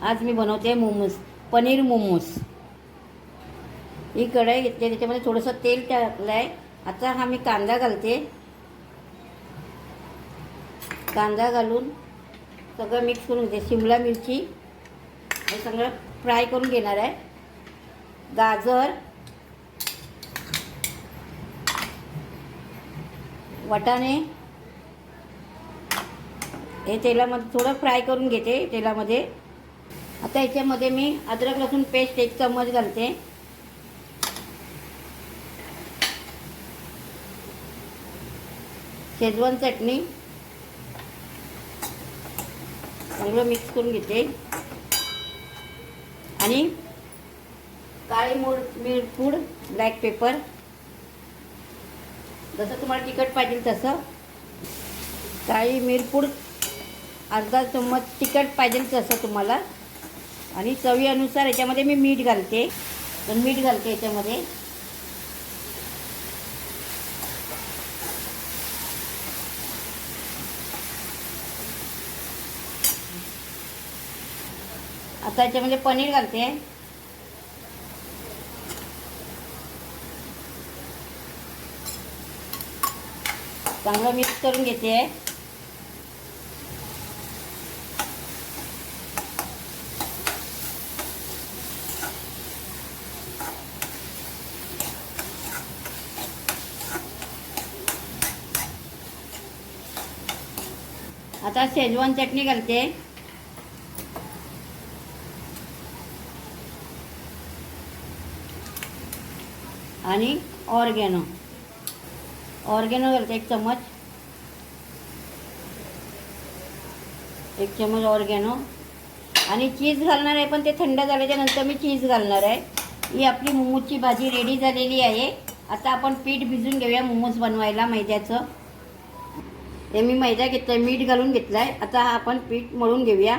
आज मी बनवते मोमोज, पनीर मोमोज। ही कढई घेतली, त्याच्यामध्ये थोडंसं तेल टाकलं आहे। आता हा मी कांदा घालते। कांदा घालून सगळं मिक्स करून घेते। शिमला मिरची हे सगळं फ्राय करून घेणार आहे। गाजर, वाटाणे हे तेलामध्ये थोडं फ्राय करून घेते तेलामध्ये। आता याच्यामध्ये मी अद्रक लसूण पेस्ट 1 चम्मच घालते। शेजवान चटणी चांगलं मिक्स करून घेते आणि काळी मिरपूड, ब्लॅक पेपर, जसं तुम्हाला तिखट पाहिजे तसं। काळी मिरपूड अर्धा चम्मच, तिखट पाहिजे तसं तुम्हाला, आणि चवीनुसार याच्यामध्ये मी मीठ घालते। तर मीठ घालते याच्यामध्ये। आता याच्यामध्ये पनीर घालते। चांगलं मिक्स करून घेते। आता शेजवान चटणी घालते। आणि ऑर्गेनो घालते 1 चम्मच, 1 चम्मच ऑर्गेनो। आणि चीज घालणार आहे, पण ते थंड झाल्याच्या नंतर मी चीज घालणार आहे। ही आपली मोमोजची भाजी रेडी झालेली आहे। आता आपण पीठ भिजून घेऊया मोमोज बनवायला मैद्याचं। हे मी मैदा घेतलाय, मीठ घालून घेतलाय। आता हा आपण पीठ मळून घेऊया।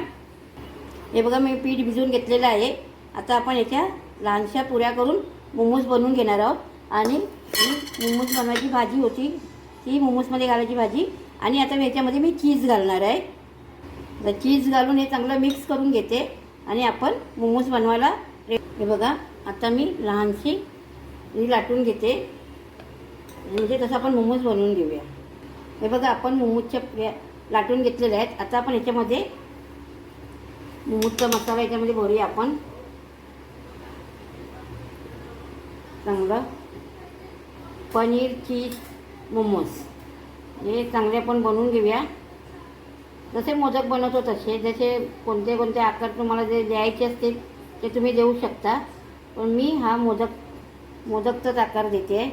हे बघा मी पीठ भिजवून घेतलेलं आहे। आता आपण याच्या लहानशा पुऱ्या करून मोमोज बनवून घेणार आहोत। आणि ही मोमोज बनवायची भाजी होती, ती मोमोजमध्ये घालायची भाजी। आणि आता याच्यामध्ये मी चीज घालणार आहे। तर चीज घालून हे चांगलं मिक्स करून घेते आणि आपण मोमोज बनवायला हे बघा आता मी लहानशी ही लाटून घेते, म्हणजे तसं आपण मोमोज बनवून घेऊया। हे बघा आपण मोमोजच्या लाटून घेतलेल्या आहेत। आता आपण याच्यामध्ये मोमोजचा मसाला याच्यामध्ये भरूया आपण। चांगलं पनीर चीज मोमोज हे चांगले आपण बनवून घेऊया। जसे मोदक बनवतो तसे, जसे कोणते कोणते आकार तुम्हाला जे द्यायचे असतील ते तुम्ही देऊ शकता, पण मी हा मोदकचाच आकार देते आहे।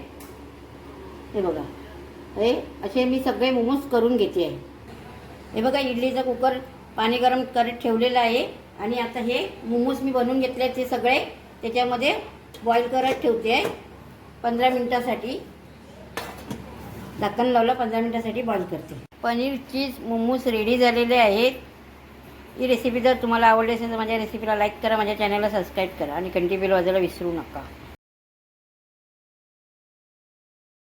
हे बघा हे असे मी सगळे मोमोज करून घेते आहे। हे बघा इडलीचा कुकर पाणी गरम करत ठेवलेलं आहे। आणि आता हे मोमोज मी बनवून घेतले ते सगळे त्याच्यामध्ये बॉईल करत ठेवते आहे 15 मिनिटासाठी। झाकण लावलं, 15 मिनिटासाठी बॉईल करते। पनीर चीज मोमोज रेडी झालेले आहेत। ही रेसिपी जर तुम्हाला आवडली असेल तर माझ्या रेसिपीला लाईक करा, माझ्या चॅनलला सबस्क्राईब करा आणि घंटी बेल वाजवायला विसरू नका।